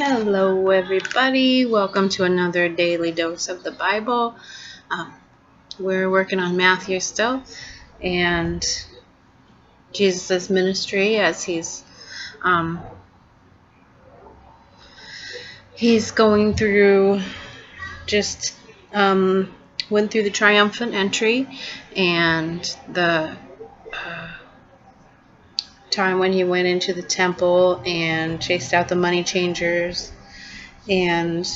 Hello everybody, welcome to another daily dose of the Bible. We're working on Matthew still, and Jesus' ministry as he's going through, just went through the triumphant entry and the time when he went into the temple and chased out the money changers, and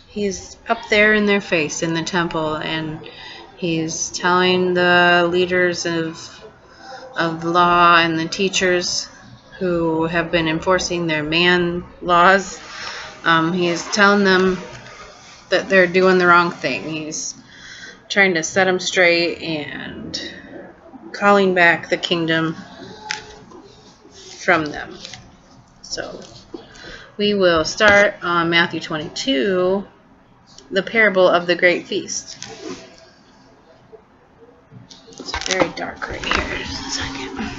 he's up there in their face in the temple, and he's telling the leaders of the law and the teachers who have been enforcing their man laws. He's telling them that they're doing the wrong thing. He's trying to set them straight and calling back the kingdom from them. So we will start on Matthew 22, the parable of the great feast. It's very dark right here. Just a second.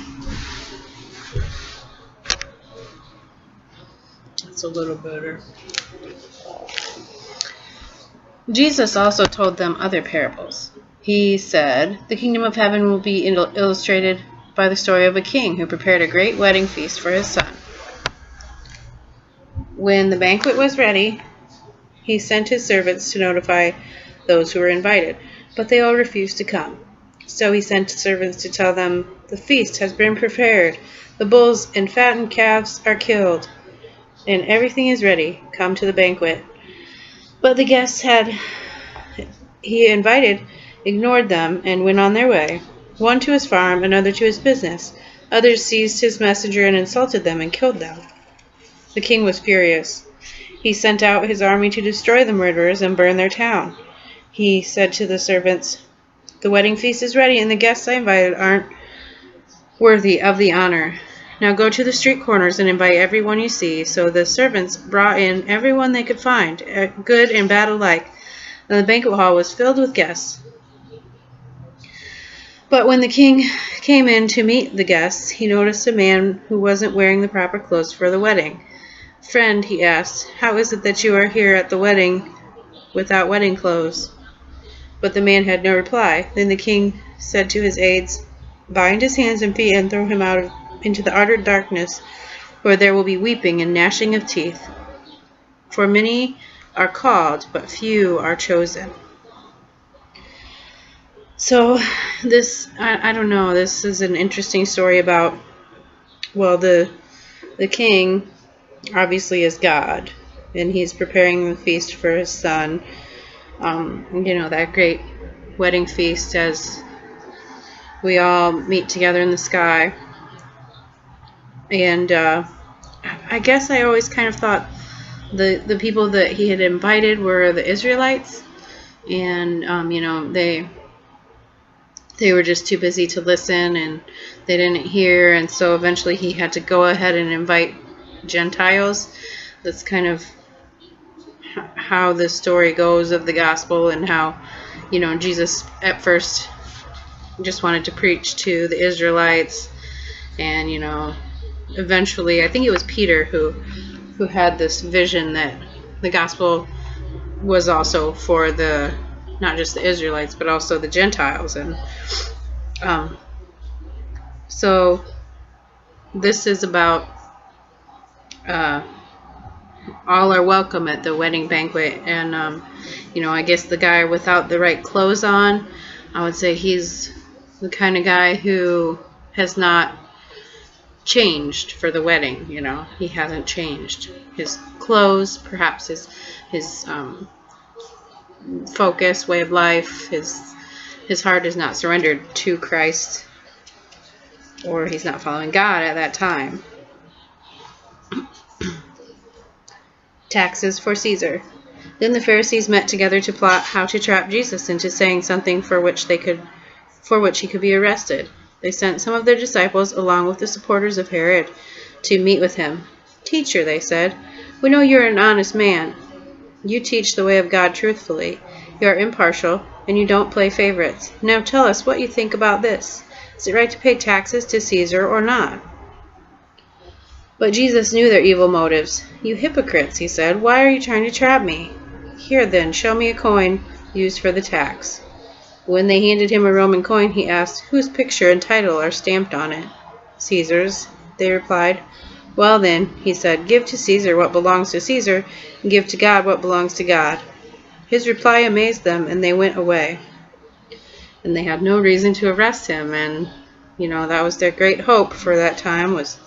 It's a little better. Jesus also told them other parables. He said, "The kingdom of heaven will be illustrated by the story of a king who prepared a great wedding feast for his son. When the banquet was ready, he sent his servants to notify those who were invited, but they all refused to come. So he sent servants to tell them, 'The feast has been prepared. The bulls and fattened calves are killed, and everything is ready. Come to the banquet.' But the guests he invited ignored them and went on their way, one to his farm, another to his business. Others seized his messenger and insulted them and killed them. The king was furious. He sent out his army to destroy the murderers and burn their town. He said to the servants, 'The wedding feast is ready, and the guests I invited aren't worthy of the honor. Now go to the street corners and invite everyone you see.' So the servants brought in everyone they could find, good and bad alike, and the banquet hall was filled with guests. But when the king came in to meet the guests, he noticed a man who wasn't wearing the proper clothes for the wedding. 'Friend,' he asked, 'how is it that you are here at the wedding without wedding clothes?' But the man had no reply. Then the king said to his aides, 'Bind his hands and feet and throw him out into the utter darkness, where there will be weeping and gnashing of teeth. For many are called, but few are chosen.'" So this, I don't know, this is an interesting story about, well, the king obviously is God, and he's preparing the feast for his son. That great wedding feast as we all meet together in the sky. And I guess I always kind of thought the people that he had invited were the Israelites, and they were just too busy to listen, and they didn't hear, and so eventually he had to go ahead and invite Gentiles. That's kind of how the story goes of the gospel, and how Jesus at first just wanted to preach to the Israelites, and eventually I think it was Peter who had this vision that the gospel was also for not just the Israelites, but also the Gentiles. And so this is about all are welcome at the wedding banquet. And I guess the guy without the right clothes on, I would say he's the kind of guy who has not changed for the wedding. He hasn't changed his clothes, perhaps his focus, way of life, his heart is not surrendered to Christ, or he's not following God at that time. Taxes for Caesar. Then the Pharisees met together to plot how to trap Jesus into saying something for which he could be arrested. They sent some of their disciples along with the supporters of Herod to meet with him. "Teacher," they said, "we know you're an honest man. You teach the way of God truthfully. You are impartial, and you don't play favorites. Now tell us what you think about this. Is it right to pay taxes to Caesar or not?" But Jesus knew their evil motives. "You hypocrites," he said, "why are you trying to trap me? Here then, show me a coin used for the tax." When they handed him a Roman coin, he asked, "Whose picture and title are stamped on it?" "Caesar's," they replied. "Well then," he said, "give to Caesar what belongs to Caesar, and give to God what belongs to God." His reply amazed them, and they went away. And they had no reason to arrest him, and that was their great hope for that time, was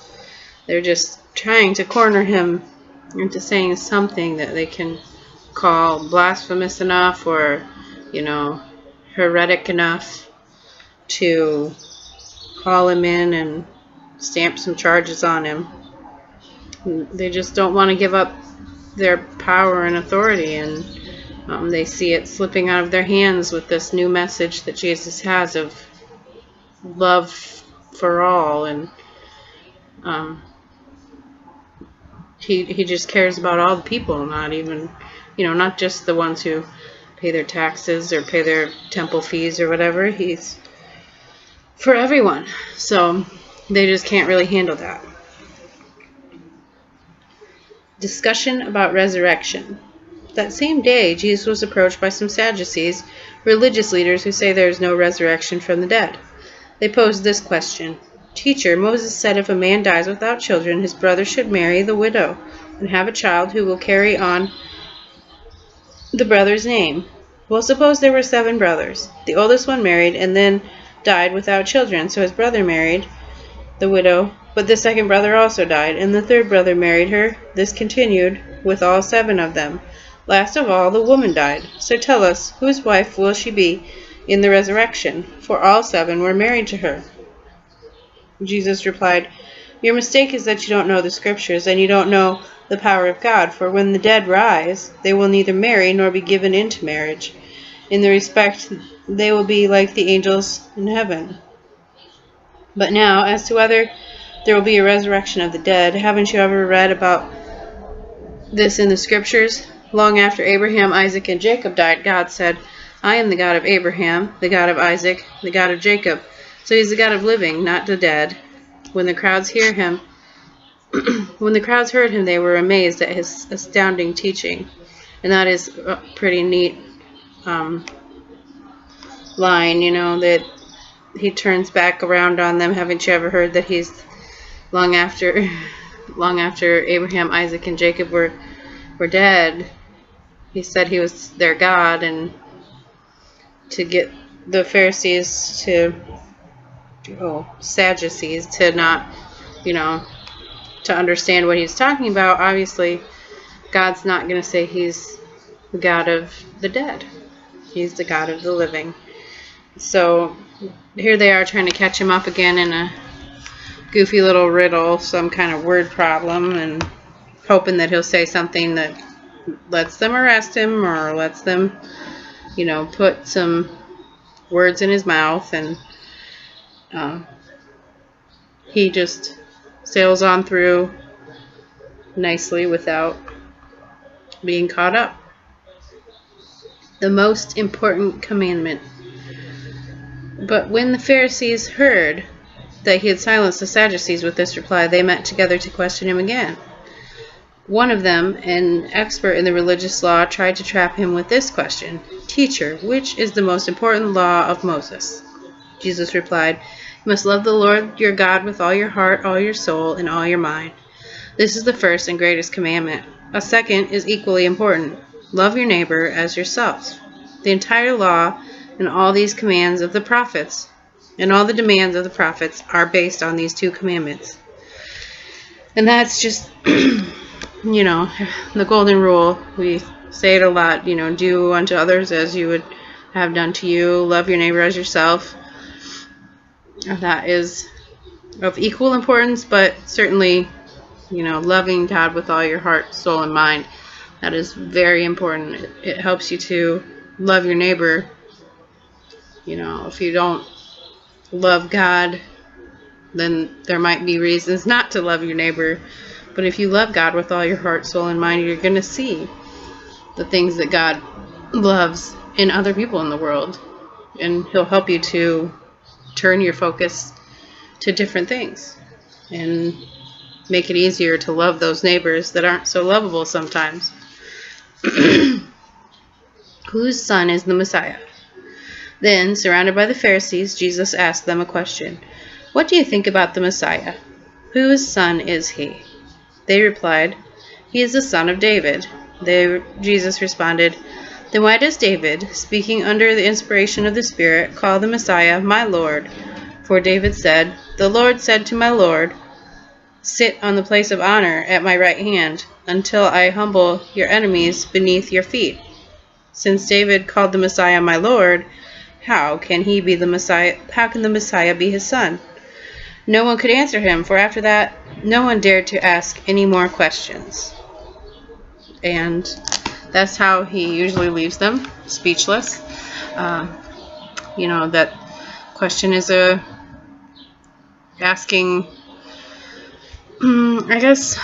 they're just trying to corner him into saying something that they can call blasphemous enough or, heretic enough to haul him in and stamp some charges on him. They just don't want to give up their power and authority, and they see it slipping out of their hands with this new message that Jesus has of love for all, and he just cares about all the people, not even, not just the ones who pay their taxes or pay their temple fees or whatever. He's for everyone. So they just can't really handle that. Discussion about resurrection. That same day, Jesus was approached by some Sadducees, religious leaders who say there is no resurrection from the dead. They posed this question: "Teacher, Moses said if a man dies without children, his brother should marry the widow and have a child who will carry on the brother's name. Well, suppose there were 7 brothers. The oldest one married and then died without children, so his brother married the widow, but the second brother also died, and the third brother married her. This continued with all 7 of them. Last of all, the woman died. So tell us, whose wife will she be in the resurrection? For all 7 were married to her." Jesus replied, "Your mistake is that you don't know the Scriptures, and you don't know the power of God. For when the dead rise, they will neither marry nor be given into marriage. In the respect, they will be like the angels in heaven. But now, as to whether there will be a resurrection of the dead, haven't you ever read about this in the Scriptures? Long after Abraham, Isaac, and Jacob died, God said, 'I am the God of Abraham, the God of Isaac, the God of Jacob.' So he's the God of living, not the dead." When the crowds heard him, they were amazed at his astounding teaching. And that is a pretty neat line, that he turns back around on them. Haven't you ever heard that he's long after Abraham, Isaac, and Jacob were dead, he said he was their God, and to get the Pharisees Sadducees to not, to understand what he's talking about. Obviously, God's not going to say he's the God of the dead. He's the God of the living. So here they are trying to catch him up again in a goofy little riddle, some kind of word problem, and hoping that he'll say something that lets them arrest him or lets them, put some words in his mouth, and he just sails on through nicely without being caught up. The most important commandment. But when the Pharisees heard that he had silenced the Sadducees with this reply, they met together to question him again. One of them, an expert in the religious law, tried to trap him with this question: "Teacher, which is the most important law of Moses?" Jesus replied, "You must love the Lord your God with all your heart, all your soul, and all your mind. This is the first and greatest commandment. A second is equally important. Love your neighbor as yourself. The entire law and all these commands of the prophets and all the demands of the prophets are based on these 2 commandments." And that's just the golden rule. We say it a lot, do unto others as you would have done to you. Love your neighbor as yourself. That is of equal importance, but certainly, loving God with all your heart, soul, and mind, that is very important. It helps you to love your neighbor. If you don't love God, then there might be reasons not to love your neighbor. But if you love God with all your heart, soul, and mind, you're going to see the things that God loves in other people in the world. And he'll help you to turn your focus to different things. And make it easier to love those neighbors that aren't so lovable sometimes. Whose son is the Messiah? Then, surrounded by the Pharisees, Jesus asked them a question. What do you think about the Messiah? Whose son is he? They replied, He is the son of David. Jesus responded, Then why does David, speaking under the inspiration of the Spirit, call the Messiah my Lord? For David said, The Lord said to my Lord, Sit on the place of honor at my right hand, until I humble your enemies beneath your feet. Since David called the Messiah my Lord, how can he be the Messiah? How can the Messiah be his son? No one could answer him, for after that, no one dared to ask any more questions. And that's how he usually leaves them, speechless. That question is asking, I guess,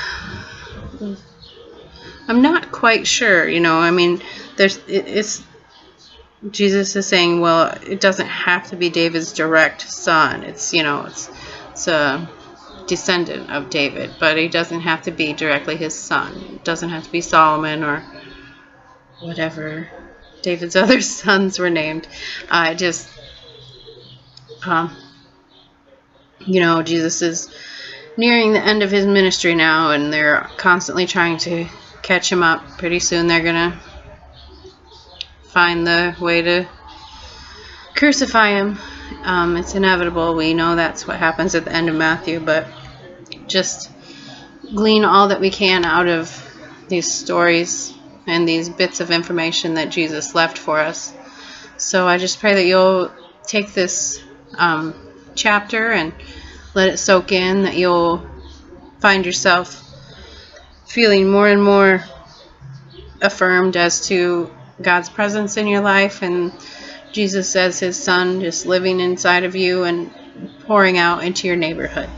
I'm not quite sure, Jesus is saying, well, it doesn't have to be David's direct son. It's a descendant of David, but he doesn't have to be directly his son. It doesn't have to be Solomon or whatever David's other sons were named. Jesus is nearing the end of his ministry now, and they're constantly trying to catch him up. Pretty soon they're going to find the way to crucify him. It's inevitable. We know that's what happens at the end of Matthew, but just glean all that we can out of these stories and these bits of information that Jesus left for us. So I just pray that you'll take this chapter and let it soak in, that you'll find yourself feeling more and more affirmed as to God's presence in your life and Jesus as his son just living inside of you and pouring out into your neighborhood.